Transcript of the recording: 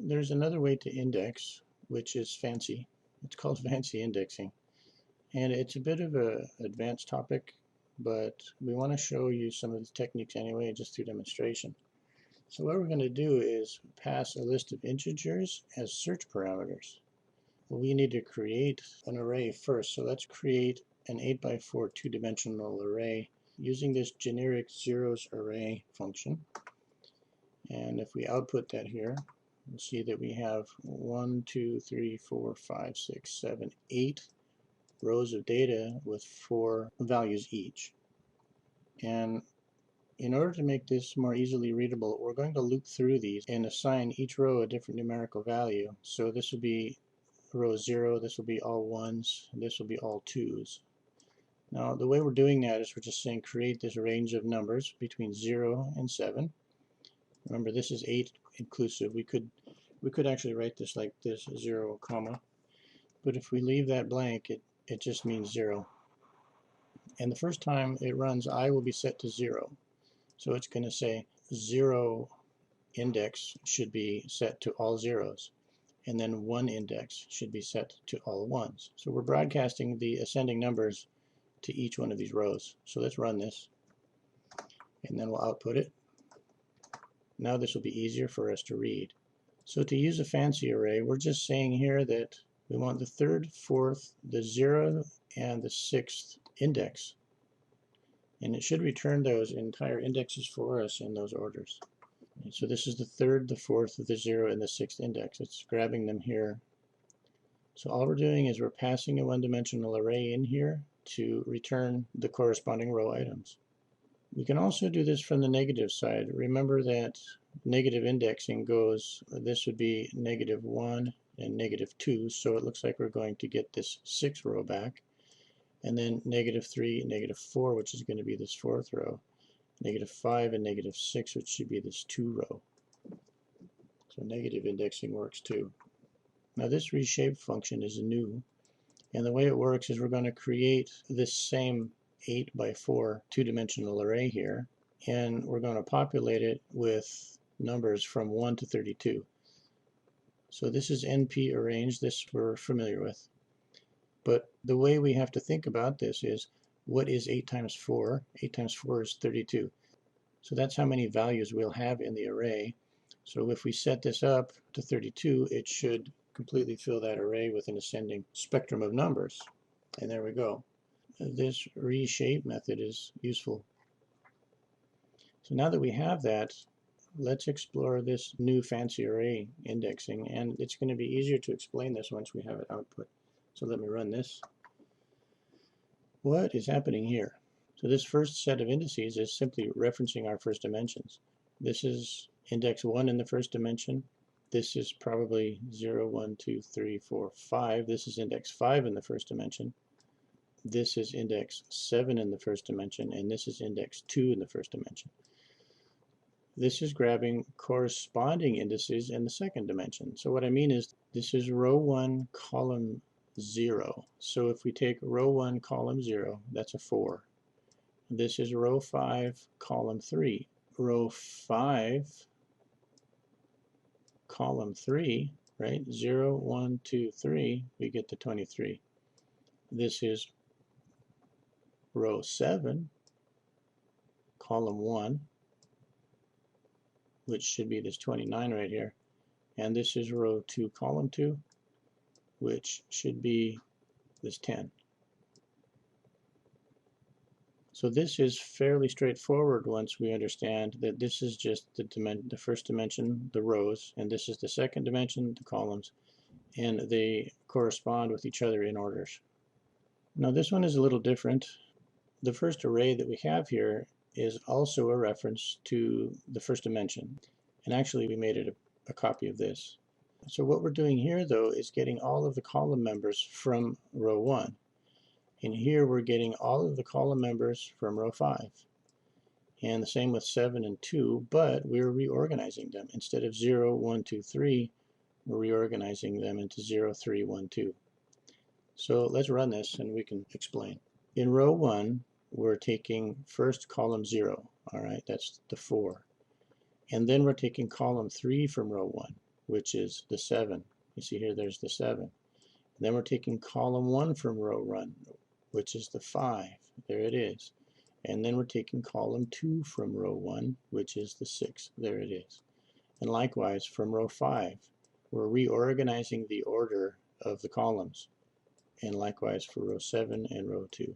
There's another way to index, which is fancy. It's called fancy indexing. And it's a bit of an advanced topic, but we want to show you some of the techniques anyway, just through demonstration. So what we're going to do is pass a list of integers as search parameters. Well, we need to create an array first. So let's create an 8x4 two-dimensional array using this generic zeros array function. And if we output that here, we'll see that we have 1, 2, 3, 4, 5, 6, 7, 8 rows of data with 4 values each. And in order to make this more easily readable, we're going to loop through these and assign each row a different numerical value. So this will be row 0, this will be all 1s, this will be all 2s. Now the way we're doing that is we're just saying create this range of numbers between 0 and 7. Remember, this is 8 inclusive. We could actually write this like this, 0, comma. But if we leave that blank, it just means 0. And the first time it runs, I will be set to 0. So it's going to say 0 index should be set to all zeros. And then 1 index should be set to all 1s. So we're broadcasting the ascending numbers to each one of these rows. So let's run this. And then we'll output it. Now this will be easier for us to read. So to use a fancy array, we're just saying here that we want the 3rd, 4th, the 0, and the 6th index. And it should return those entire indexes for us in those orders. And so this is the 3rd, the 4th, the 0, and the 6th index. It's grabbing them here. So all we're doing is we're passing a one-dimensional array in here to return the corresponding row items. We can also do this from the negative side. Remember that negative indexing goes, this would be -1 and -2, so it looks like we're going to get this 6th row back. And then -3 and -4, which is going to be this 4th row. -5 and -6, which should be this 2 row. So negative indexing works too. Now this reshape function is new, and the way it works is we're going to create this same 8x4 two-dimensional array here, and we're going to populate it with numbers from 1 to 32. So this is NP arranged, this we're familiar with. But the way we have to think about this is, what is 8 times 4? 8 times 4 is 32. So that's how many values we'll have in the array. So if we set this up to 32, it should completely fill that array with an ascending spectrum of numbers. And there we go. This reshape method is useful. So now that we have that, let's explore this new fancy array indexing, and it's going to be easier to explain this once we have it output. So let me run this. What is happening here? So this first set of indices is simply referencing our first dimensions. This is index 1 in the first dimension. This is probably 0, 1, 2, 3, 4, 5. This is index 5 in the first dimension. This is index 7 in the first dimension, and this is index 2 in the first dimension. This is grabbing corresponding indices in the second dimension. So what I mean is, this is row 1, column 0. So if we take row 1, column 0, that's a 4. This is row 5, column 3. Row 5, column 3, right? 0, 1, 2, 3, we get to 23. This is row 7, column 1, which should be this 29 right here. And this is row 2, column 2, which should be this 10. So this is fairly straightforward once we understand that this is just the first dimension, the rows, and this is the second dimension, the columns, and they correspond with each other in orders. Now this one is a little different. The first array that we have here is also a reference to the first dimension, and actually we made it a copy of this. So what we're doing here though is getting all of the column members from row 1. And here we're getting all of the column members from row 5. And the same with 7 and 2, but we're reorganizing them. Instead of 0, 1, 2, 3, we're reorganizing them into 0, 3, 1, 2. So let's run this and we can explain. In row 1, we're taking first column 0. All right, that's the 4. And then we're taking column 3 from row 1, which is the 7. You see here, there's the 7. And then we're taking column 1 from row 1, which is the 5. There it is. And then we're taking column 2 from row 1, which is the 6. There it is. And likewise, from row 5, we're reorganizing the order of the columns. And likewise for row 7 and row 2.